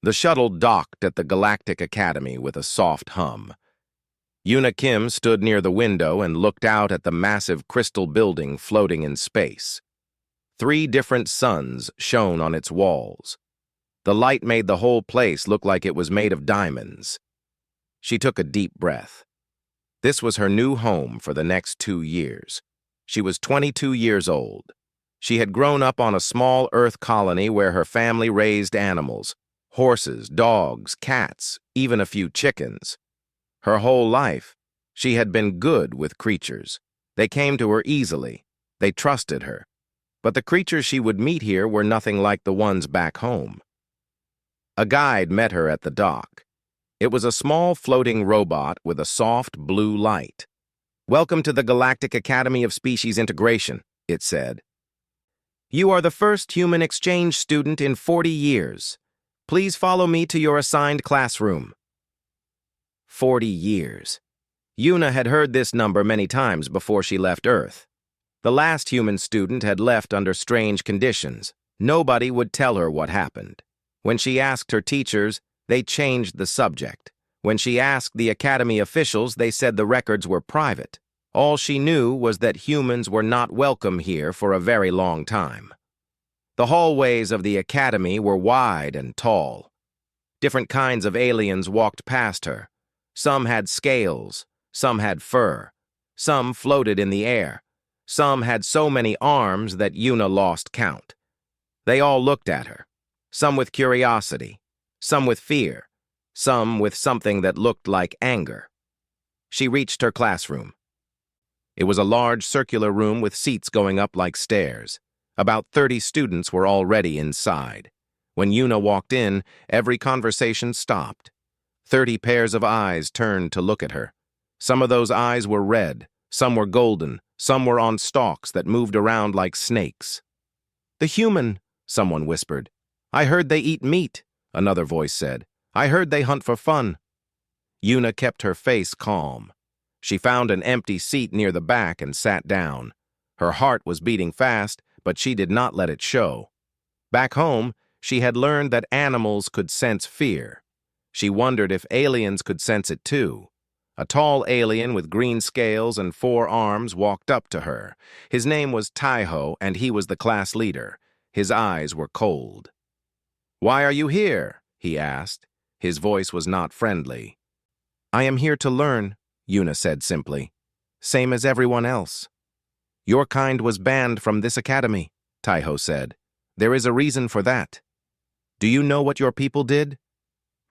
The shuttle docked at the Galactic Academy with a soft hum. Yuna Kim stood near the window and looked out at the massive crystal building floating in space. 3 different suns shone on its walls. The light made the whole place look like it was made of diamonds. She took a deep breath. This was her new home for the next 2 years. She was 22 years old. She had grown up on a small Earth colony where her family raised animals, horses, dogs, cats, even a few chickens. Her whole life, she had been good with creatures. They came to her easily. They trusted her. But the creatures she would meet here were nothing like the ones back home. A guide met her at the dock. It was a small floating robot with a soft blue light. "Welcome to the Galactic Academy of Species Integration," it said. "You are the first human exchange student in 40 years. Please follow me to your assigned classroom." 40 years. Yuna had heard this number many times before she left Earth. The last human student had left under strange conditions. Nobody would tell her what happened. When she asked her teachers, they changed the subject. When she asked the Academy officials, they said the records were private. All she knew was that humans were not welcome here for a very long time. The hallways of the Academy were wide and tall. Different kinds of aliens walked past her. Some had scales, some had fur, some floated in the air, some had so many arms that Yuna lost count. They all looked at her, some with curiosity, some with fear, some with something that looked like anger. She reached her classroom. It was a large circular room with seats going up like stairs. About 30 students were already inside. When Yuna walked in, every conversation stopped. 30 pairs of eyes turned to look at her. Some of those eyes were red, some were golden, some were on stalks that moved around like snakes. "The human," someone whispered. "I heard they eat meat," another voice said. "I heard they hunt for fun." Yuna kept her face calm. She found an empty seat near the back and sat down. Her heart was beating fast, but she did not let it show. Back home, she had learned that animals could sense fear. She wondered if aliens could sense it too. A tall alien with green scales and 4 arms walked up to her. His name was Taiho, and he was the class leader. His eyes were cold. "Why are you here?" he asked. His voice was not friendly. "I am here to learn," Yuna said simply. "Same as everyone else." "Your kind was banned from this academy," Taiho said. "There is a reason for that." "Do you know what your people did?"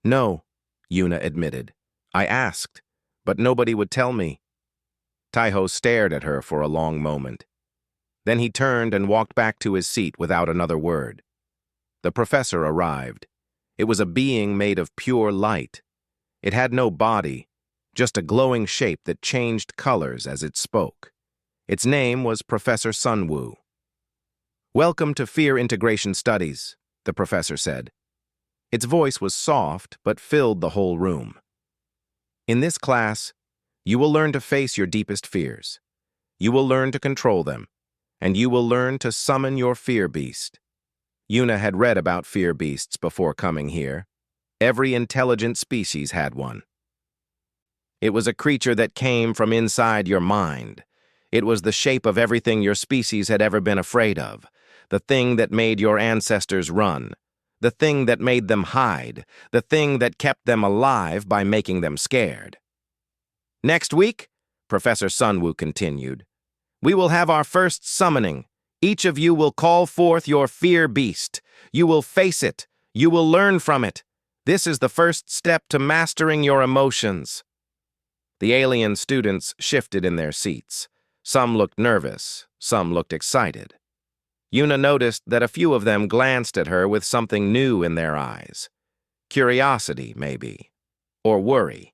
"No," Yuna admitted. "I asked, but nobody would tell me." Taiho stared at her for a long moment. Then he turned and walked back to his seat without another word. The professor arrived. It was a being made of pure light. It had no body, just a glowing shape that changed colors as it spoke. Its name was Professor Sunwoo. "Welcome to Fear Integration Studies," the professor said. Its voice was soft but filled the whole room. "In this class, you will learn to face your deepest fears. You will learn to control them, and you will learn to summon your fear beast." Yuna had read about fear beasts before coming here. Every intelligent species had one. It was a creature that came from inside your mind. It was the shape of everything your species had ever been afraid of, the thing that made your ancestors run, the thing that made them hide, the thing that kept them alive by making them scared. "Next week," Professor Sunwoo continued, "we will have our first summoning. Each of you will call forth your fear beast. You will face it. You will learn from it. This is the first step to mastering your emotions." The alien students shifted in their seats. Some looked nervous, some looked excited. Yuna noticed that a few of them glanced at her with something new in their eyes. Curiosity, maybe, or worry.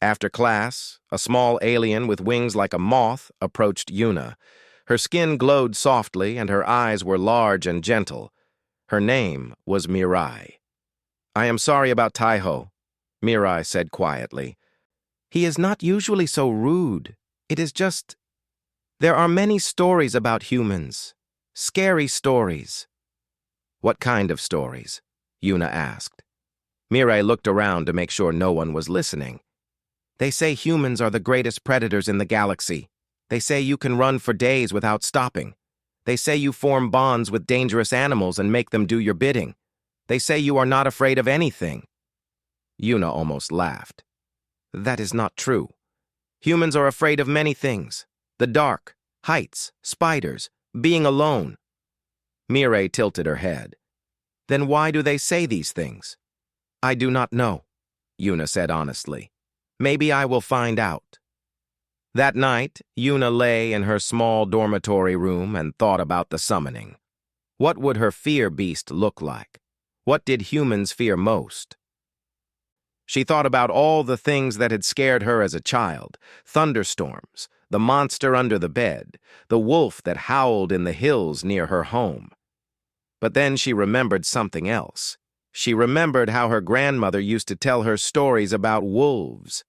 After class, a small alien with wings like a moth approached Yuna. Her skin glowed softly and her eyes were large and gentle. Her name was Mirai. "I am sorry about Taiho," Mirai said quietly. "He is not usually so rude. It is just... There are many stories about humans. Scary stories." "What kind of stories?" Yuna asked. Mirai looked around to make sure no one was listening. They say humans are the greatest predators in the galaxy. They say you can run for days without stopping. They say you form bonds with dangerous animals and make them do your bidding. They say you are not afraid of anything. Yuna almost laughed. That is not true. Humans are afraid of many things. The dark, heights, spiders, being alone. Mirai tilted her head. Then why do they say these things? I do not know, Yuna said honestly. Maybe I will find out. That night, Yuna lay in her small dormitory room and thought about the summoning. What would her fear beast look like? What did humans fear most? She thought about all the things that had scared her as a child: thunderstorms, the monster under the bed, the wolf that howled in the hills near her home. But then she remembered something else. She remembered how her grandmother used to tell her stories about wolves.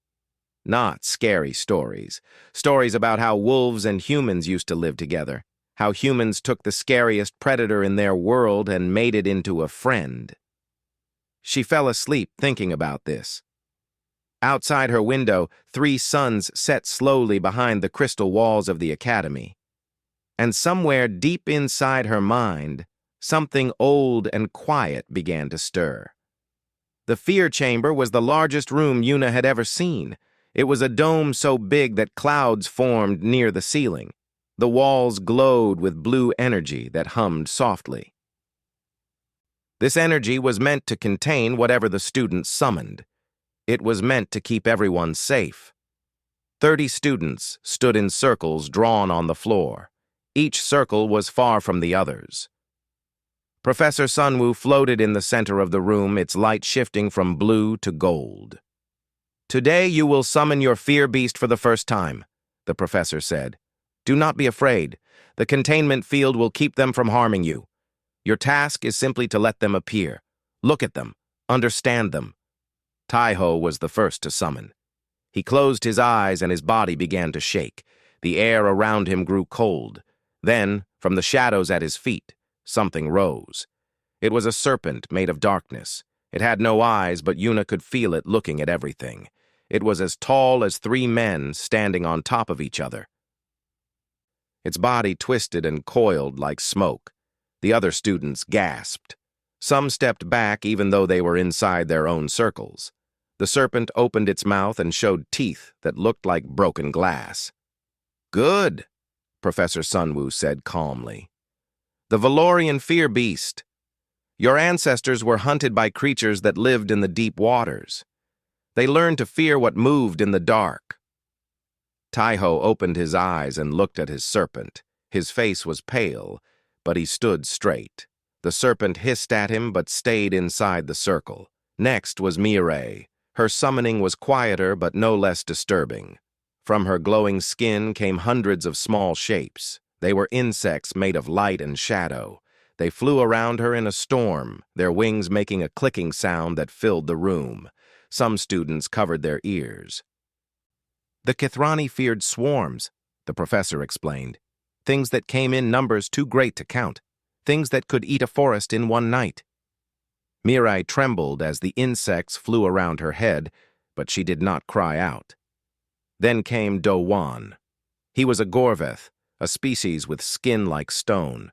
Not scary stories. Stories about how wolves and humans used to live together. How humans took the scariest predator in their world and made it into a friend. She fell asleep thinking about this. Outside her window, 3 suns set slowly behind the crystal walls of the academy. And somewhere deep inside her mind, something old and quiet began to stir. The fear chamber was the largest room Yuna had ever seen. It was a dome so big that clouds formed near the ceiling. The walls glowed with blue energy that hummed softly. This energy was meant to contain whatever the students summoned. It was meant to keep everyone safe. 30 students stood in circles drawn on the floor. Each circle was far from the others. Professor Sunwoo floated in the center of the room, its light shifting from blue to gold. Today you will summon your fear beast for the first time, the professor said. Do not be afraid. The containment field will keep them from harming you. Your task is simply to let them appear. Look at them. Understand them. Taiho was the first to summon. He closed his eyes and his body began to shake. The air around him grew cold. Then, from the shadows at his feet, something rose. It was a serpent made of darkness. It had no eyes, but Yuna could feel it looking at everything. It was as tall as 3 men standing on top of each other. Its body twisted and coiled like smoke. The other students gasped. Some stepped back even though they were inside their own circles. The serpent opened its mouth and showed teeth that looked like broken glass. Good, Professor Sunwoo said calmly. The Valorian fear beast. Your ancestors were hunted by creatures that lived in the deep waters. They learned to fear what moved in the dark. Taiho opened his eyes and looked at his serpent. His face was pale, but he stood straight. The serpent hissed at him but stayed inside the circle. Next was Mirai. Her summoning was quieter but no less disturbing. From her glowing skin came hundreds of small shapes. They were insects made of light and shadow. They flew around her in a storm, their wings making a clicking sound that filled the room. Some students covered their ears. The Kithrani feared swarms, the professor explained. Things that came in numbers too great to count. Things that could eat a forest in one night. Mirai trembled as the insects flew around her head, but she did not cry out. Then came Do-Wan. He was a Gorveth, a species with skin like stone.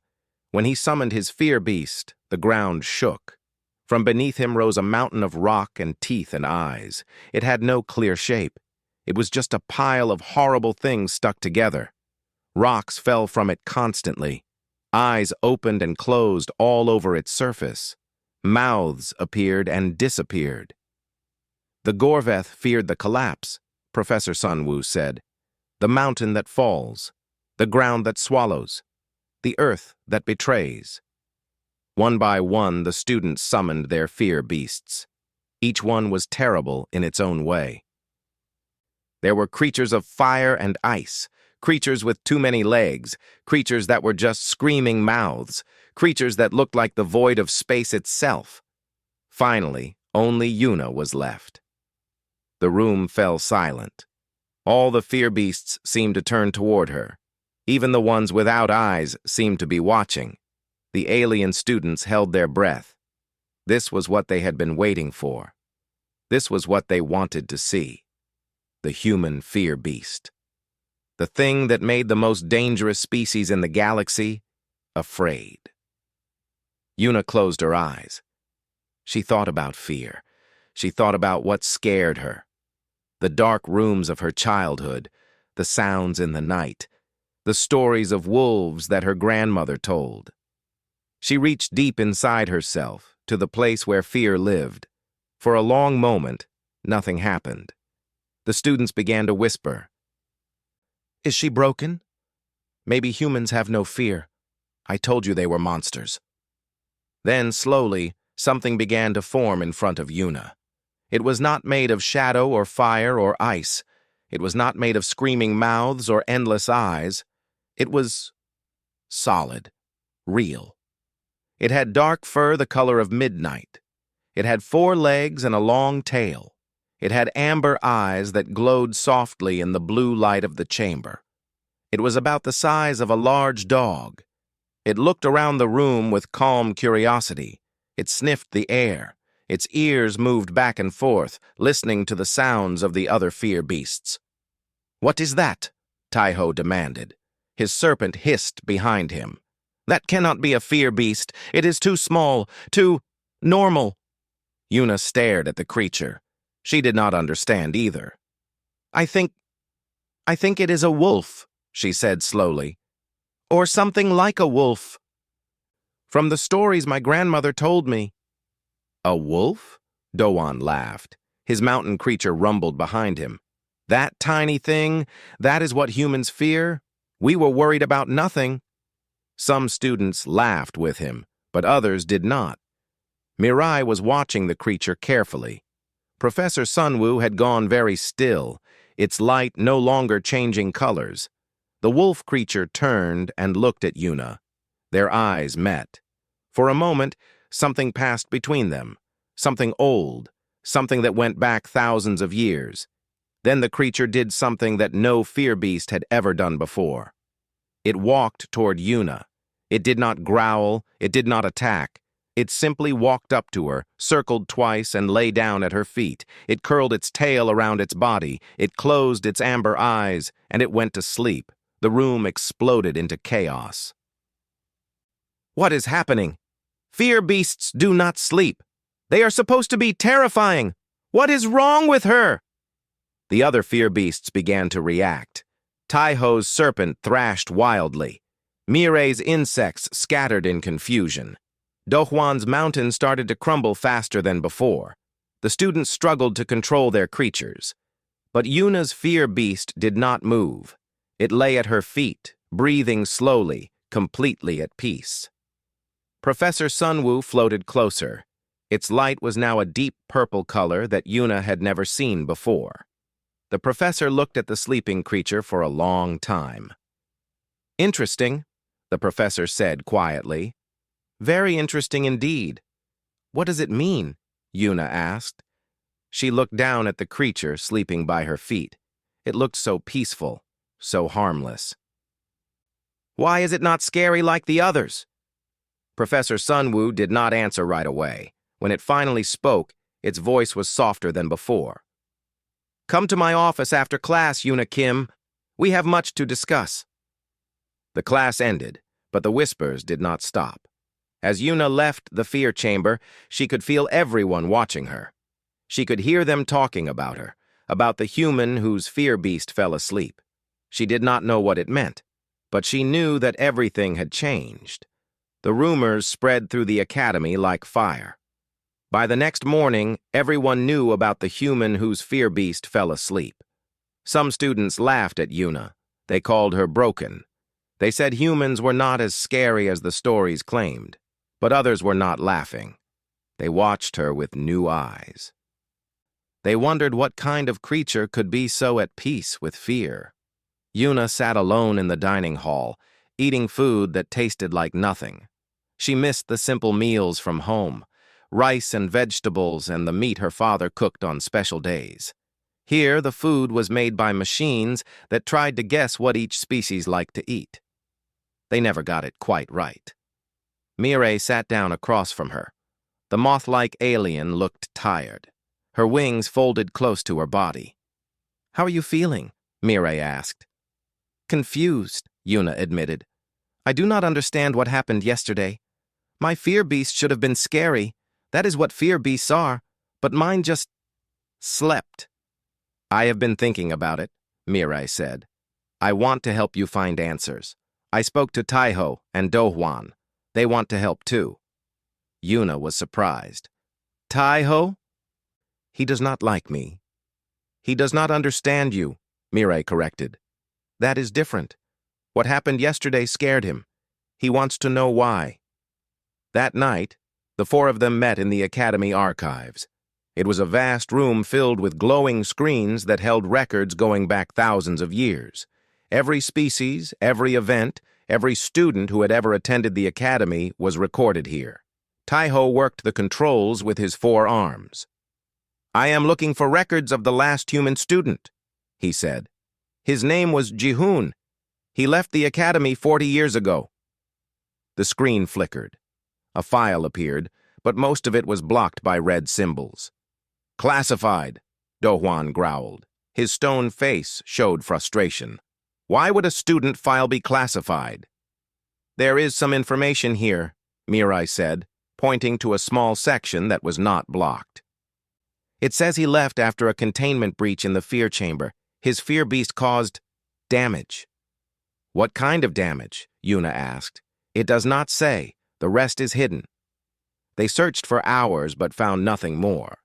When he summoned his fear beast, the ground shook. From beneath him rose a mountain of rock and teeth and eyes. It had no clear shape. It was just a pile of horrible things stuck together. Rocks fell from it constantly. Eyes opened and closed all over its surface. Mouths appeared and disappeared. The Gorveth feared the collapse, Professor Sunwoo said. The mountain that falls. The ground that swallows. The earth that betrays. One by one, the students summoned their fear beasts. Each one was terrible in its own way. There were creatures of fire and ice, creatures with too many legs, creatures that were just screaming mouths, creatures that looked like the void of space itself. Finally, only Yuna was left. The room fell silent. All the fear beasts seemed to turn toward her. Even the ones without eyes seemed to be watching. The alien students held their breath. This was what they had been waiting for. This was what they wanted to see. The human fear beast. The thing that made the most dangerous species in the galaxy afraid. Yuna closed her eyes. She thought about fear. She thought about what scared her. The dark rooms of her childhood, the sounds in the night, the stories of wolves that her grandmother told. She reached deep inside herself, to the place where fear lived. For a long moment, nothing happened. The students began to whisper. Is she broken? Maybe humans have no fear. I told you they were monsters. Then, slowly, something began to form in front of Yuna. It was not made of shadow or fire or ice. It was not made of screaming mouths or endless eyes. It was solid, real. It had dark fur the color of midnight. It had 4 legs and a long tail. It had amber eyes that glowed softly in the blue light of the chamber. It was about the size of a large dog. It looked around the room with calm curiosity. It sniffed the air. Its ears moved back and forth, listening to the sounds of the other fear beasts. What is that? Taiho demanded. His serpent hissed behind him. That cannot be a fear beast. It is too small, too normal. Yuna stared at the creature. She did not understand either. I think it is a wolf, she said slowly. Or something like a wolf. From the stories my grandmother told me. A wolf? Doan laughed. His mountain creature rumbled behind him. That tiny thing, that is what humans fear? We were worried about nothing. Some students laughed with him, but others did not. Mirai was watching the creature carefully. Professor Sunwoo had gone very still, its light no longer changing colors. The wolf creature turned and looked at Yuna. Their eyes met. For a moment, something passed between them, something old, something that went back thousands of years. Then the creature did something that no fear beast had ever done before. It walked toward Yuna. It did not growl, it did not attack. It simply walked up to her, circled twice, and lay down at her feet. It curled its tail around its body. It closed its amber eyes, and it went to sleep. The room exploded into chaos. What is happening? Fear beasts do not sleep. They are supposed to be terrifying. What is wrong with her? The other fear beasts began to react. Taiho's serpent thrashed wildly. Mirei's insects scattered in confusion. Dohwan's mountain started to crumble faster than before. The students struggled to control their creatures. But Yuna's fear beast did not move. It lay at her feet, breathing slowly, completely at peace. Professor Sunwoo floated closer. Its light was now a deep purple color that Yuna had never seen before. The professor looked at the sleeping creature for a long time. Interesting, the professor said quietly. Very interesting indeed. What does it mean? Yuna asked. She looked down at the creature sleeping by her feet. It looked so peaceful, so harmless. Why is it not scary like the others? Professor Sunwoo did not answer right away. When it finally spoke, its voice was softer than before. Come to my office after class, Yuna Kim. We have much to discuss. The class ended, but the whispers did not stop. As Yuna left the fear chamber, she could feel everyone watching her. She could hear them talking about her, about the human whose fear beast fell asleep. She did not know what it meant, but she knew that everything had changed. The rumors spread through the academy like fire. By the next morning, everyone knew about the human whose fear beast fell asleep. Some students laughed at Yuna. They called her broken. They said humans were not as scary as the stories claimed, but others were not laughing. They watched her with new eyes. They wondered what kind of creature could be so at peace with fear. Yuna sat alone in the dining hall, eating food that tasted like nothing. She missed the simple meals from home, rice and vegetables and the meat her father cooked on special days. Here, the food was made by machines that tried to guess what each species liked to eat. They never got it quite right. Mirei sat down across from her. The moth-like alien looked tired. her wings folded close to her body. "How are you feeling?" Mirai asked. "Confused," Yuna admitted. "I do not understand what happened yesterday. My fear beast should have been scary. That is what fear beasts are, but mine just slept." "I have been thinking about it," Mirai said. "I want to help you find answers. I spoke to Taiho and Dohwan. They want to help too." Yuna was surprised. "Taiho? He does not like me." "He does not understand you," Mirai corrected. "That is different. What happened yesterday scared him. He wants to know why." That night, the four of them met in the Academy archives. It was a vast room filled with glowing screens that held records going back thousands of years. Every species, every event, every student who had ever attended the Academy was recorded here. Taiho worked the controls with his 4 arms. "I am looking for records of the last human student," he said. "His name was Jihun. He left the Academy 40 years ago." The screen flickered. A file appeared, but most of it was blocked by red symbols. "Classified," Dohwan growled. His stone face showed frustration. "Why would a student file be classified?" "There is some information here," Mirai said, pointing to a small section that was not blocked. "It says he left after a containment breach in the fear chamber. His fear beast caused damage." "What kind of damage?" Yuna asked. "It does not say. The rest is hidden." They searched for hours but found nothing more.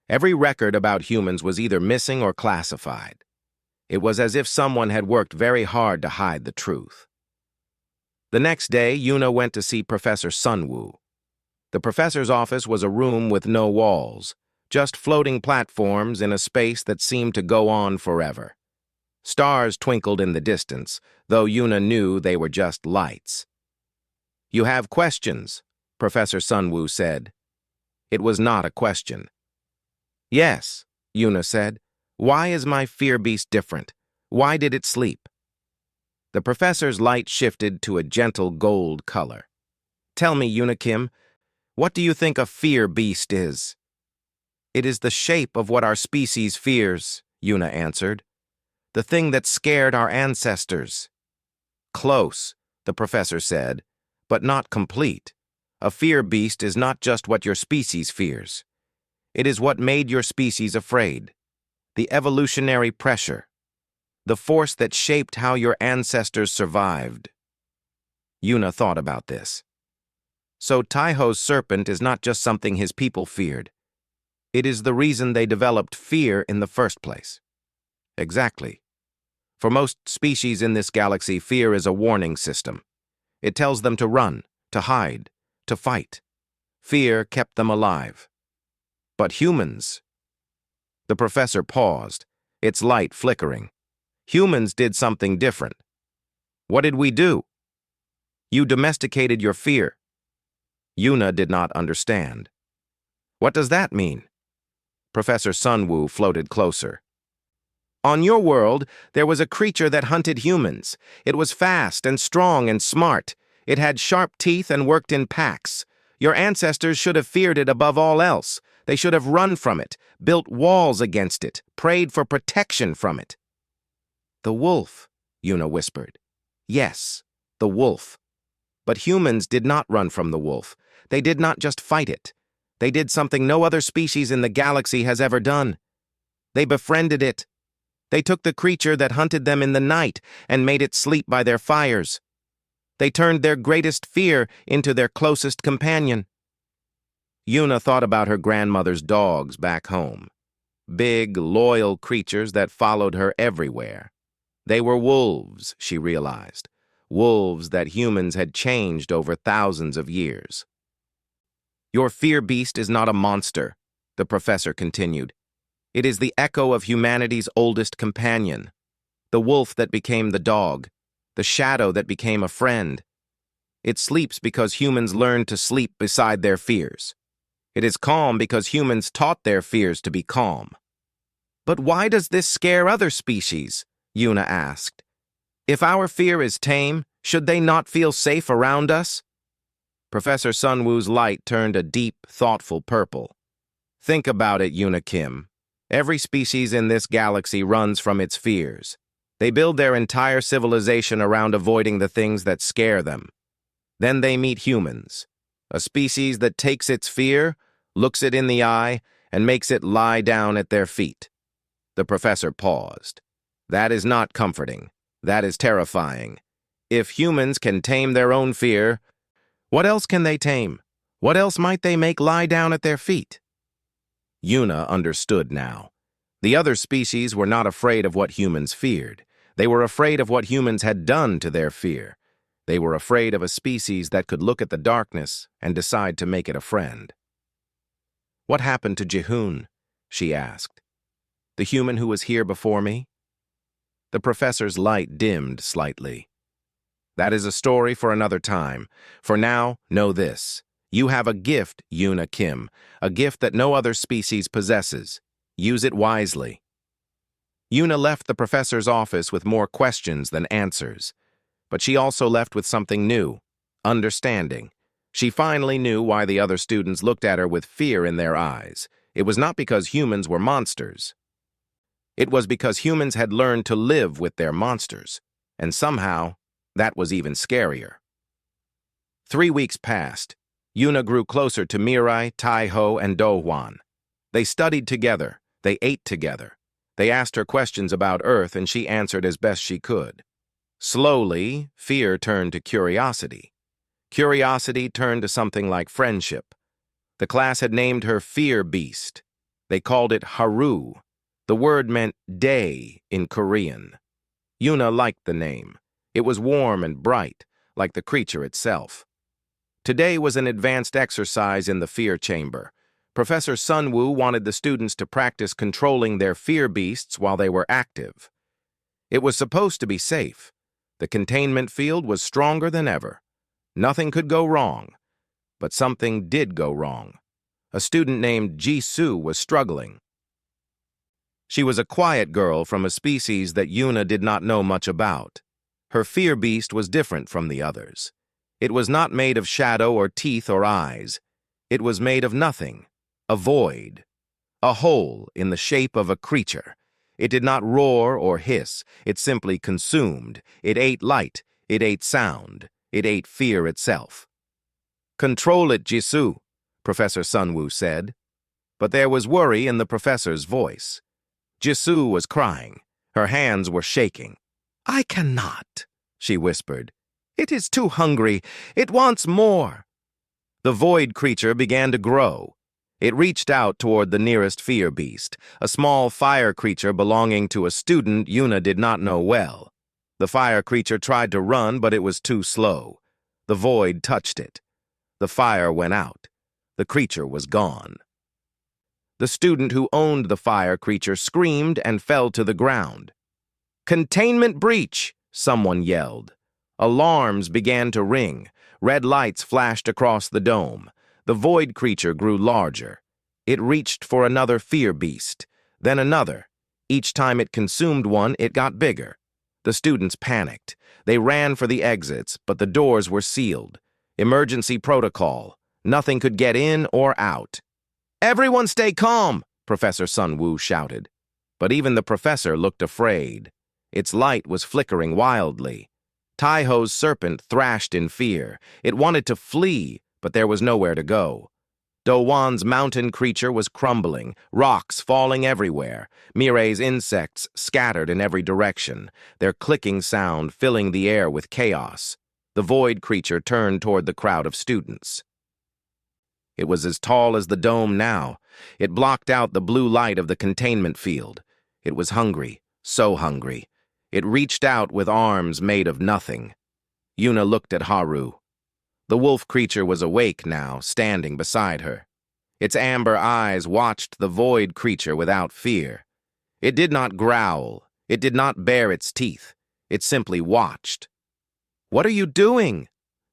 Every record about humans was either missing or classified. It was as if someone had worked very hard to hide the truth. The next day, Yuna went to see Professor Sunwoo. The professor's office was a room with no walls, just floating platforms in a space that seemed to go on forever. Stars twinkled in the distance, though Yuna knew they were just lights. "You have questions," Professor Sunwoo said. It was not a question. "Yes," Yuna said. "Why is my fear beast different? Why did it sleep?" The professor's light shifted to a gentle gold color. "Tell me, Yuna Kim, what do you think a fear beast is?" "It is the shape of what our species fears," Yuna answered. "The thing that scared our ancestors." "Close," the professor said, "but not complete. A fear beast is not just what your species fears. It is what made your species afraid. The evolutionary pressure. The force that shaped how your ancestors survived." Yuna thought about this. So Taiho's serpent is not just something his people feared. It is the reason they developed fear in the first place. Exactly. For most species in this galaxy, fear is a warning system. It tells them to run, to hide, to fight. Fear kept them alive. But humans... The professor paused, its light flickering. "Humans did something different." "What did we do?" "You domesticated your fear." Yuna did not understand. "What does that mean?" Professor Sunwoo floated closer. "On your world, there was a creature that hunted humans. It was fast and strong and smart. It had sharp teeth and worked in packs. Your ancestors should have feared it above all else. They should have run from it, built walls against it, prayed for protection from it." "The wolf," Yuna whispered. "Yes, the wolf. But humans did not run from the wolf. They did not just fight it. They did something no other species in the galaxy has ever done. They befriended it. They took the creature that hunted them in the night and made it sleep by their fires. They turned their greatest fear into their closest companion." Yuna thought about her grandmother's dogs back home. Big, loyal creatures that followed her everywhere. They were wolves, she realized. Wolves that humans had changed over thousands of years. "Your fear beast is not a monster," the professor continued. "It is the echo of humanity's oldest companion. The wolf that became the dog. The shadow that became a friend. It sleeps because humans learned to sleep beside their fears. It is calm because humans taught their fears to be calm." "But why does this scare other species?" Yuna asked. "If our fear is tame, should they not feel safe around us?" Professor Sunwoo's light turned a deep, thoughtful purple. Think about it, Yuna Kim. Every species in this galaxy runs from its fears. They build their entire civilization around avoiding the things that scare them. Then they meet humans, a species that takes its fear, looks it in the eye, and makes it lie down at their feet. The professor paused. That is not comforting. That is terrifying. If humans can tame their own fear, what else can they tame? What else might they make lie down at their feet? Yuna understood now. The other species were not afraid of what humans feared. They were afraid of what humans had done to their fear. They were afraid of a species that could look at the darkness and decide to make it a friend. What happened to Jihoon? She asked. The human who was here before me? The professor's light dimmed slightly. That is a story for another time. For now, know this. You have a gift, Yuna Kim, a gift that no other species possesses. Use it wisely. Yuna left the professor's office with more questions than answers. But she also left with something new, understanding. She finally knew why the other students looked at her with fear in their eyes. It was not because humans were monsters. It was because humans had learned to live with their monsters. And somehow, that was even scarier. 3 weeks passed. Yuna grew closer to Mirai, Taiho, and Do-hwan. They studied together. They ate together. They asked her questions about Earth, and she answered as best she could. Slowly, fear turned to curiosity. Curiosity turned to something like friendship. The class had named her Fear Beast. They called it Haru. The word meant day in Korean. Yuna liked the name. It was warm and bright, like the creature itself. Today was an advanced exercise in the fear chamber. Professor Sunwoo wanted the students to practice controlling their fear beasts while they were active. It was supposed to be safe. The containment field was stronger than ever. Nothing could go wrong. But something did go wrong. A student named Jisoo was struggling. She was a quiet girl from a species that Yuna did not know much about. Her fear beast was different from the others. It was not made of shadow or teeth or eyes. It was made of nothing, a void, a hole in the shape of a creature. It did not roar or hiss. It simply consumed. It ate light. It ate sound. It ate fear itself. Control it, Jisoo, Professor Sunwoo said. But there was worry in the professor's voice. Jisoo was crying. Her hands were shaking. I cannot, she whispered. It is too hungry. It wants more. The void creature began to grow. It reached out toward the nearest fear beast, a small fire creature belonging to a student Yuna did not know well. The fire creature tried to run, but it was too slow. The void touched it. The fire went out. The creature was gone. The student who owned the fire creature screamed and fell to the ground. Containment breach, someone yelled. Alarms began to ring. Red lights flashed across the dome. The void creature grew larger. It reached for another fear beast, then another. Each time it consumed one, it got bigger. The students panicked. They ran for the exits, but the doors were sealed. Emergency protocol. Nothing could get in or out. Everyone stay calm, Professor Sunwoo shouted. But even the professor looked afraid. Its light was flickering wildly. Taiho's serpent thrashed in fear. It wanted to flee, but there was nowhere to go. Do-hwan's mountain creature was crumbling, rocks falling everywhere. Mirai's insects scattered in every direction, their clicking sound filling the air with chaos. The void creature turned toward the crowd of students. It was as tall as the dome now. It blocked out the blue light of the containment field. It was hungry, so hungry. It reached out with arms made of nothing. Yuna looked at Haru. The wolf creature was awake now, standing beside her. Its amber eyes watched the void creature without fear. It did not growl. It did not bare its teeth. It simply watched. What are you doing?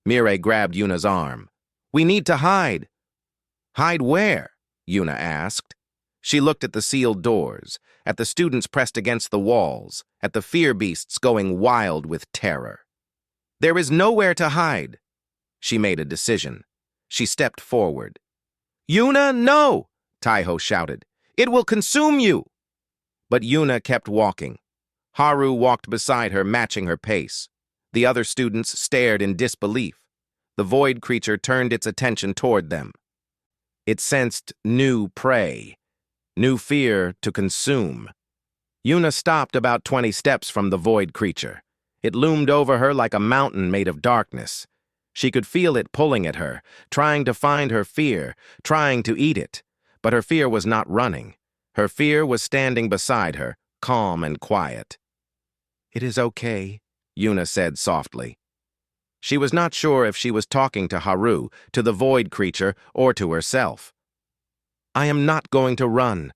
Mirai grabbed Yuna's arm. We need to hide. Hide where? Yuna asked. She looked at the sealed doors, at the students pressed against the walls, at the fear beasts going wild with terror. There is nowhere to hide. She made a decision. She stepped forward. Yuna, no! Taiho shouted. "It will consume you!" But Yuna kept walking. Haru walked beside her, matching her pace. The other students stared in disbelief. The void creature turned its attention toward them. It sensed new prey, new fear to consume. Yuna stopped about 20 steps from the void creature. It loomed over her like a mountain made of darkness. She could feel it pulling at her, trying to find her fear, trying to eat it. But her fear was not running. Her fear was standing beside her, calm and quiet. "It is okay," Yuna said softly. She was not sure if she was talking to Haru, to the void creature, or to herself. "I am not going to run."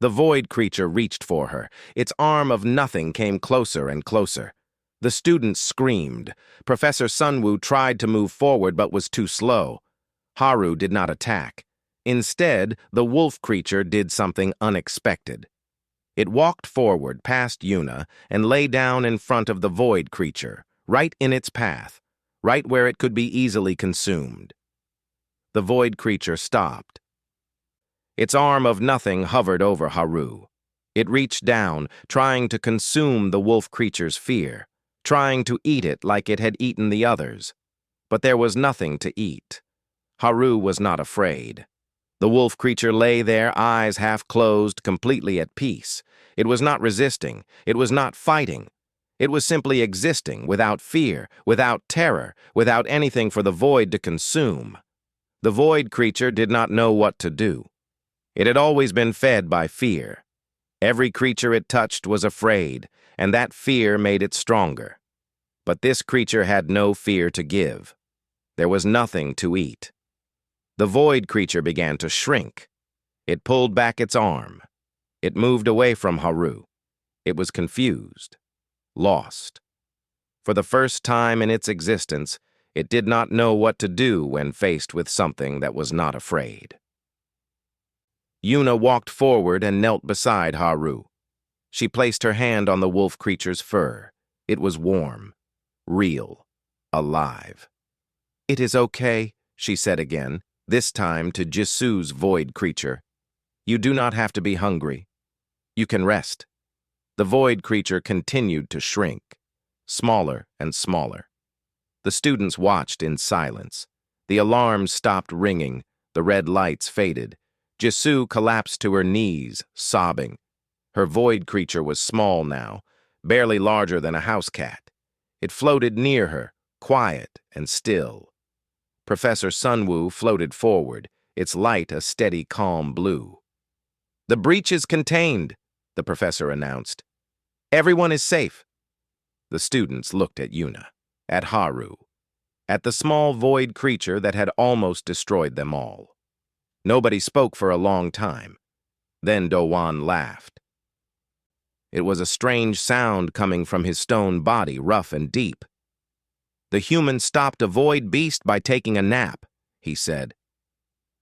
The void creature reached for her. Its arm of nothing came closer and closer. The students screamed. Professor Sunwoo tried to move forward but was too slow. Haru did not attack. Instead, the wolf creature did something unexpected. It walked forward past Yuna and lay down in front of the void creature, right in its path, right where it could be easily consumed. The void creature stopped. Its arm of nothing hovered over Haru. It reached down, trying to consume the wolf creature's fear, trying to eat it like it had eaten the others. But there was nothing to eat. Haru was not afraid. The wolf creature lay there, eyes half closed, completely at peace. It was not resisting. It was not fighting. It was simply existing, without fear, without terror, without anything for the void to consume. The void creature did not know what to do. It had always been fed by fear. Every creature it touched was afraid, and that fear made it stronger. But this creature had no fear to give. There was nothing to eat. The void creature began to shrink. It pulled back its arm. It moved away from Haru. It was confused, lost. For the first time in its existence, it did not know what to do when faced with something that was not afraid. Yuna walked forward and knelt beside Haru. She placed her hand on the wolf creature's fur. It was warm, real, alive. "It is okay," she said again, this time to Jisu's void creature. "You do not have to be hungry. You can rest." The void creature continued to shrink, smaller and smaller. The students watched in silence. The alarms stopped ringing. The red lights faded. Jisu collapsed to her knees, sobbing. Her void creature was small now, barely larger than a house cat. It floated near her, quiet and still. Professor Sunwoo floated forward, its light a steady, calm blue. "The breach is contained," the professor announced. "Everyone is safe." The students looked at Yuna, at Haru, at the small void creature that had almost destroyed them all. Nobody spoke for a long time. Then Do-Wan laughed. It was a strange sound coming from his stone body, rough and deep. "The human stopped a void beast by taking a nap," he said.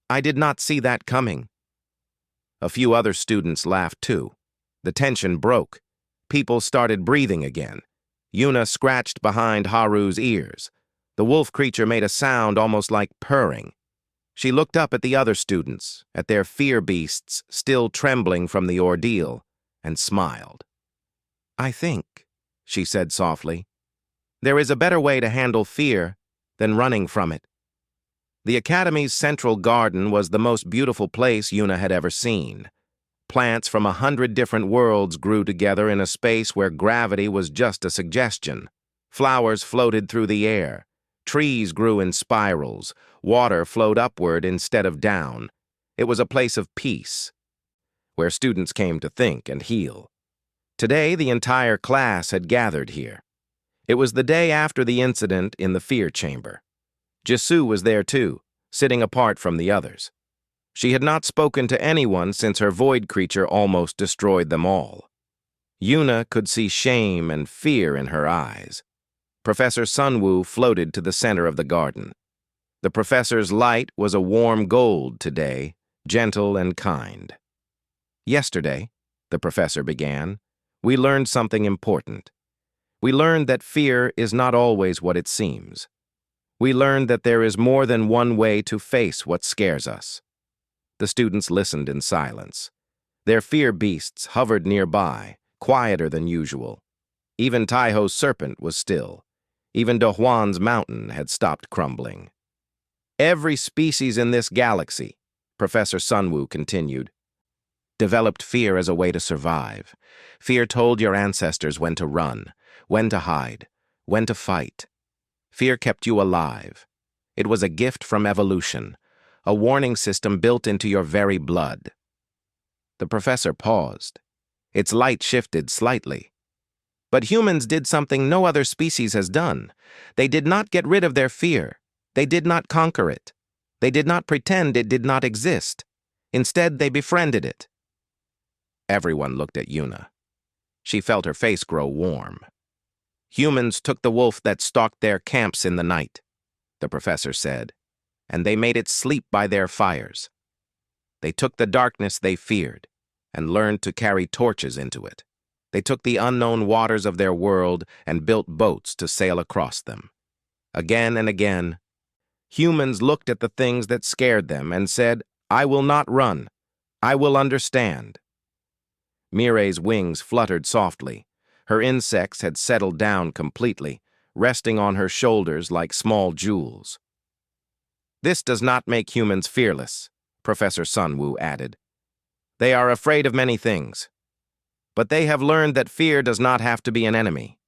"I did not see that coming." A few other students laughed too. The tension broke. People started breathing again. Yuna scratched behind Haru's ears. The wolf creature made a sound almost like purring. She looked up at the other students, at their fear beasts still trembling from the ordeal, and smiled. "I think," she said softly, "there is a better way to handle fear than running from it." The Academy's central garden was the most beautiful place Yuna had ever seen. Plants from 100 different worlds grew together in a space where gravity was just a suggestion. Flowers floated through the air. Trees grew in spirals. Water flowed upward instead of down. It was a place of peace, where students came to think and heal. Today, the entire class had gathered here. It was the day after the incident in the fear chamber. Jisu was there too, sitting apart from the others. She had not spoken to anyone since her void creature almost destroyed them all. Yuna could see shame and fear in her eyes. Professor Sunwoo floated to the center of the garden. The professor's light was a warm gold today, gentle and kind. "Yesterday," the professor began, "we learned something important. We learned that fear is not always what it seems. We learned that there is more than one way to face what scares us. The students listened in silence. Their fear beasts hovered nearby, quieter than usual. Even Taiho's serpent was still. Even Dohwan's mountain had stopped crumbling. Every species in this galaxy, Professor Sunwoo continued, developed fear as a way to survive. Fear told your ancestors when to run, when to hide, when to fight. Fear kept you alive. It was a gift from evolution, a warning system built into your very blood. The professor paused. Its light shifted slightly. But humans did something no other species has done. They did not get rid of their fear. They did not conquer it. They did not pretend it did not exist. Instead, they befriended it. Everyone looked at Yuna. She felt her face grow warm. Humans took the wolf that stalked their camps in the night, the professor said, and they made it sleep by their fires. They took the darkness they feared and learned to carry torches into it. They took the unknown waters of their world and built boats to sail across them. Again and again, humans looked at the things that scared them and said, "I will not run. I will understand." Mireille's wings fluttered softly. Her insects had settled down completely, resting on her shoulders like small jewels. "This does not make humans fearless," Professor Sunwoo added. "They are afraid of many things. But they have learned that fear does not have to be an enemy.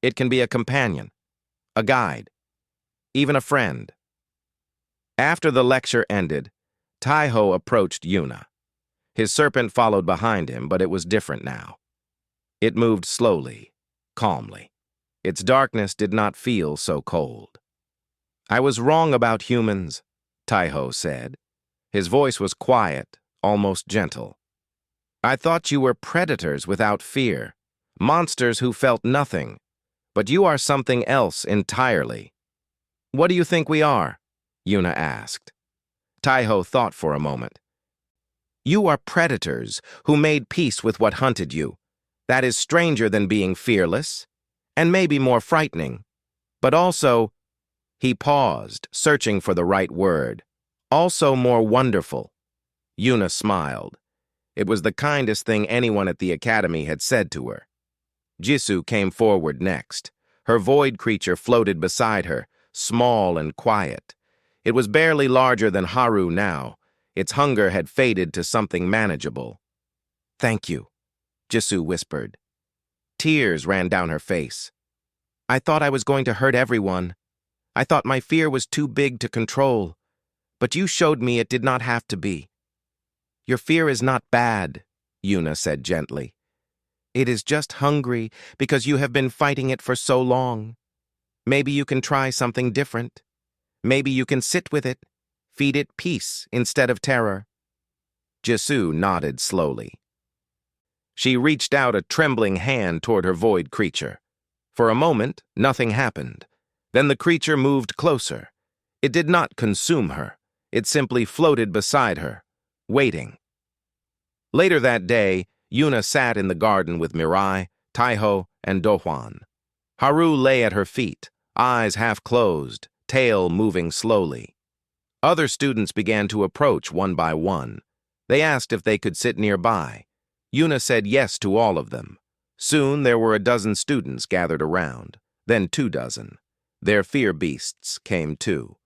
It can be a companion, a guide, even a friend." After the lecture ended, Taiho approached Yuna. His serpent followed behind him, but it was different now. It moved slowly, calmly. Its darkness did not feel so cold. "I was wrong about humans," Taiho said. His voice was quiet, almost gentle. "I thought you were predators without fear, monsters who felt nothing, but you are something else entirely." "What do you think we are?" Yuna asked. Taiho thought for a moment. "You are predators who made peace with what hunted you. That is stranger than being fearless, and maybe more frightening. But also," he paused, searching for the right word, "also more wonderful." Yuna smiled. It was the kindest thing anyone at the academy had said to her. Jisoo came forward next. Her void creature floated beside her, small and quiet. It was barely larger than Haru now. Its hunger had faded to something manageable. "Thank you," Jisoo whispered. Tears ran down her face. "I thought I was going to hurt everyone. I thought my fear was too big to control. But you showed me it did not have to be." "Your fear is not bad," Yuna said gently. "It is just hungry because you have been fighting it for so long. Maybe you can try something different. Maybe you can sit with it, feed it peace instead of terror." Jisoo nodded slowly. She reached out a trembling hand toward her void creature. For a moment, nothing happened. Then the creature moved closer. It did not consume her. It simply floated beside her, waiting. Later that day, Yuna sat in the garden with Mirai, Taiho, and Dohwan. Haru lay at her feet, eyes half closed, tail moving slowly. Other students began to approach one by one. They asked if they could sit nearby. Yuna said yes to all of them. Soon there were a dozen students gathered around, then 2 dozen. Their fear beasts came too.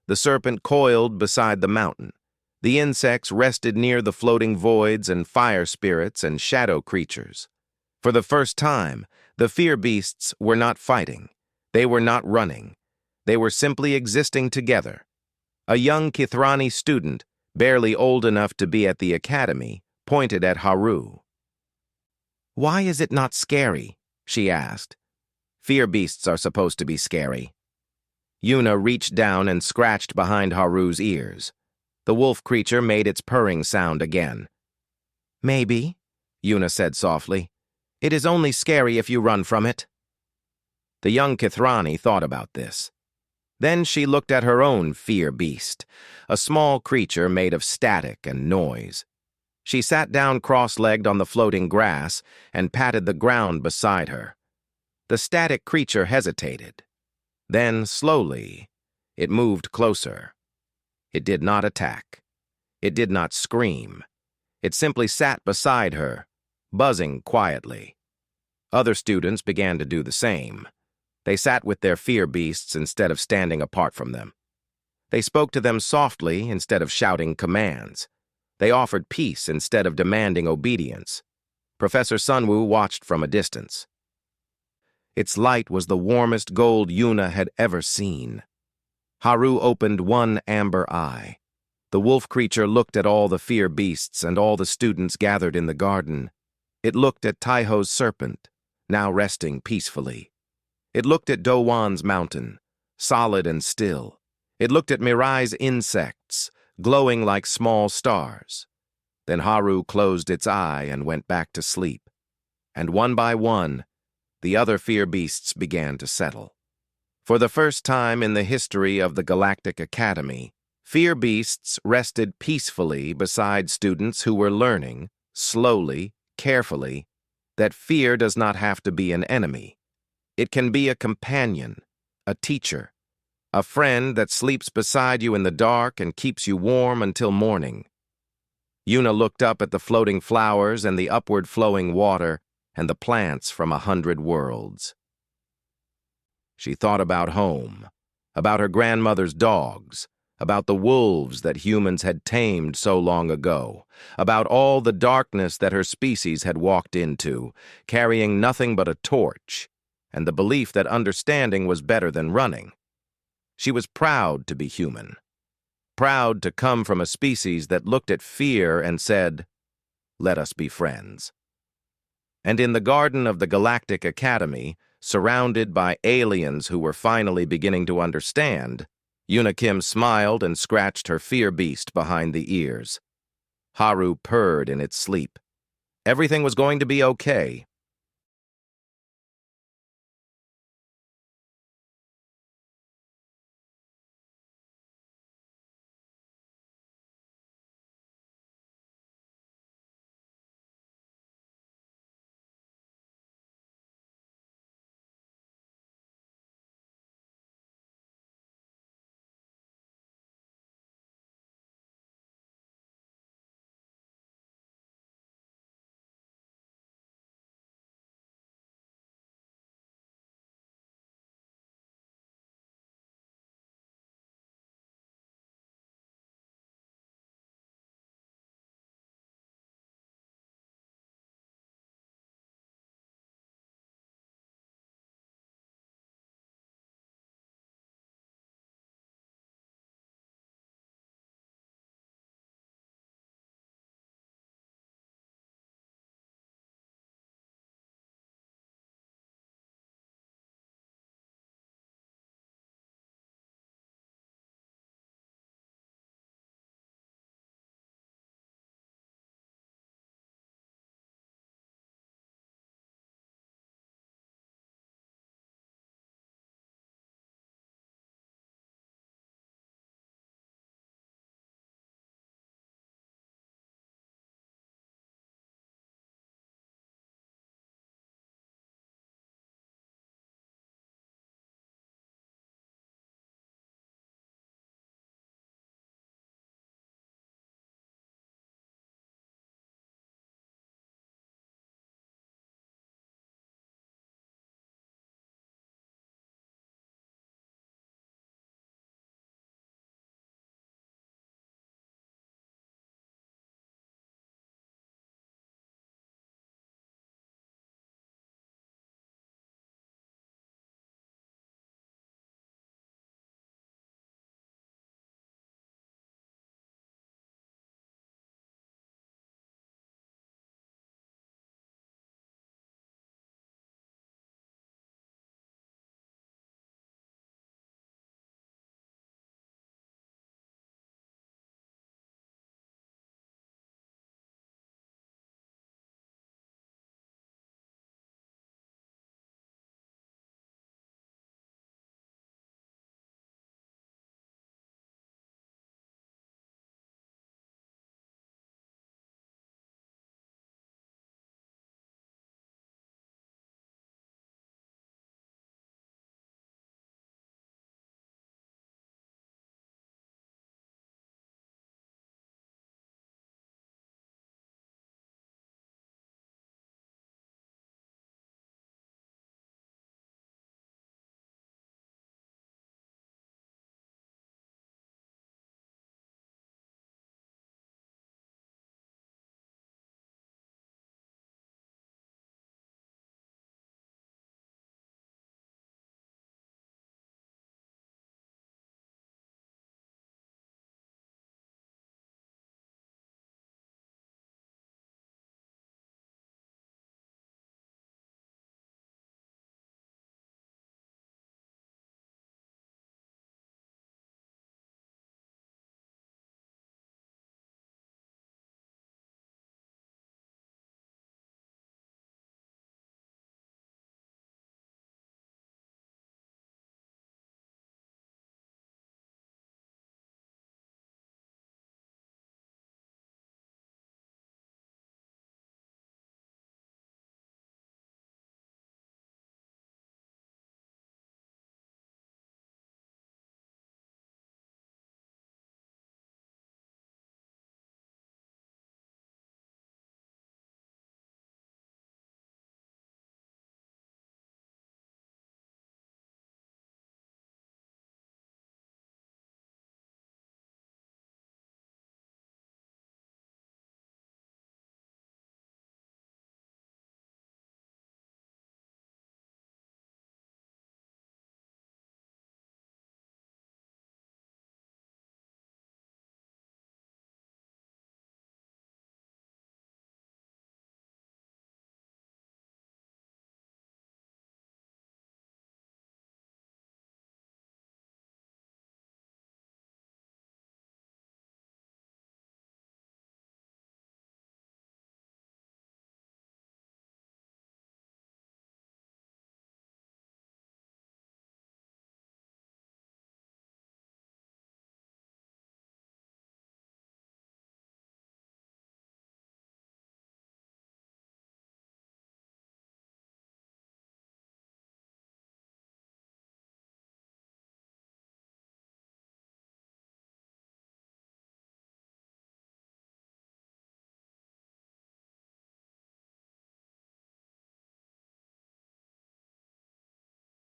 The serpent coiled beside the mountain. The insects rested near the floating voids and fire spirits and shadow creatures. For the first time, the fear beasts were not fighting. They were not running. They were simply existing together. A young Kithrani student, barely old enough to be at the academy, pointed at Haru. "Why is it not scary?" she asked. "Fear beasts are supposed to be scary." Yuna reached down and scratched behind Haru's ears. The wolf creature made its purring sound again. "Maybe," Yuna said softly. "It is only scary if you run from it." The young Kithrani thought about this. Then she looked at her own fear beast, a small creature made of static and noise. She sat down cross-legged on the floating grass and patted the ground beside her. The static creature hesitated. Then, slowly, it moved closer. It did not attack. It did not scream. It simply sat beside her, buzzing quietly. Other students began to do the same. They sat with their fear beasts instead of standing apart from them. They spoke to them softly instead of shouting commands. They offered peace instead of demanding obedience. Professor Sunwoo watched from a distance. Its light was the warmest gold Yuna had ever seen. Haru opened one amber eye. The wolf creature looked at all the fear beasts and all the students gathered in the garden. It looked at Taiho's serpent, now resting peacefully. It looked at Dowan's mountain, solid and still. It looked at Mirai's insects, glowing like small stars. Then Haru closed its eye and went back to sleep. And one by one, the other fear beasts began to settle. For the first time in the history of the Galactic Academy, fear beasts rested peacefully beside students who were learning, slowly, carefully, that fear does not have to be an enemy. It can be a companion, a teacher, a friend that sleeps beside you in the dark and keeps you warm until morning. Yuna looked up at the floating flowers and the upward flowing water and the plants from 100 worlds. She thought about home, about her grandmother's dogs, about the wolves that humans had tamed so long ago, about all the darkness that her species had walked into, carrying nothing but a torch, and the belief that understanding was better than running. She was proud to be human, proud to come from a species that looked at fear and said, "Let us be friends." And in the garden of the Galactic Academy, surrounded by aliens who were finally beginning to understand, Yuna Kim smiled and scratched her fear beast behind the ears. Haru purred in its sleep. Everything was going to be okay.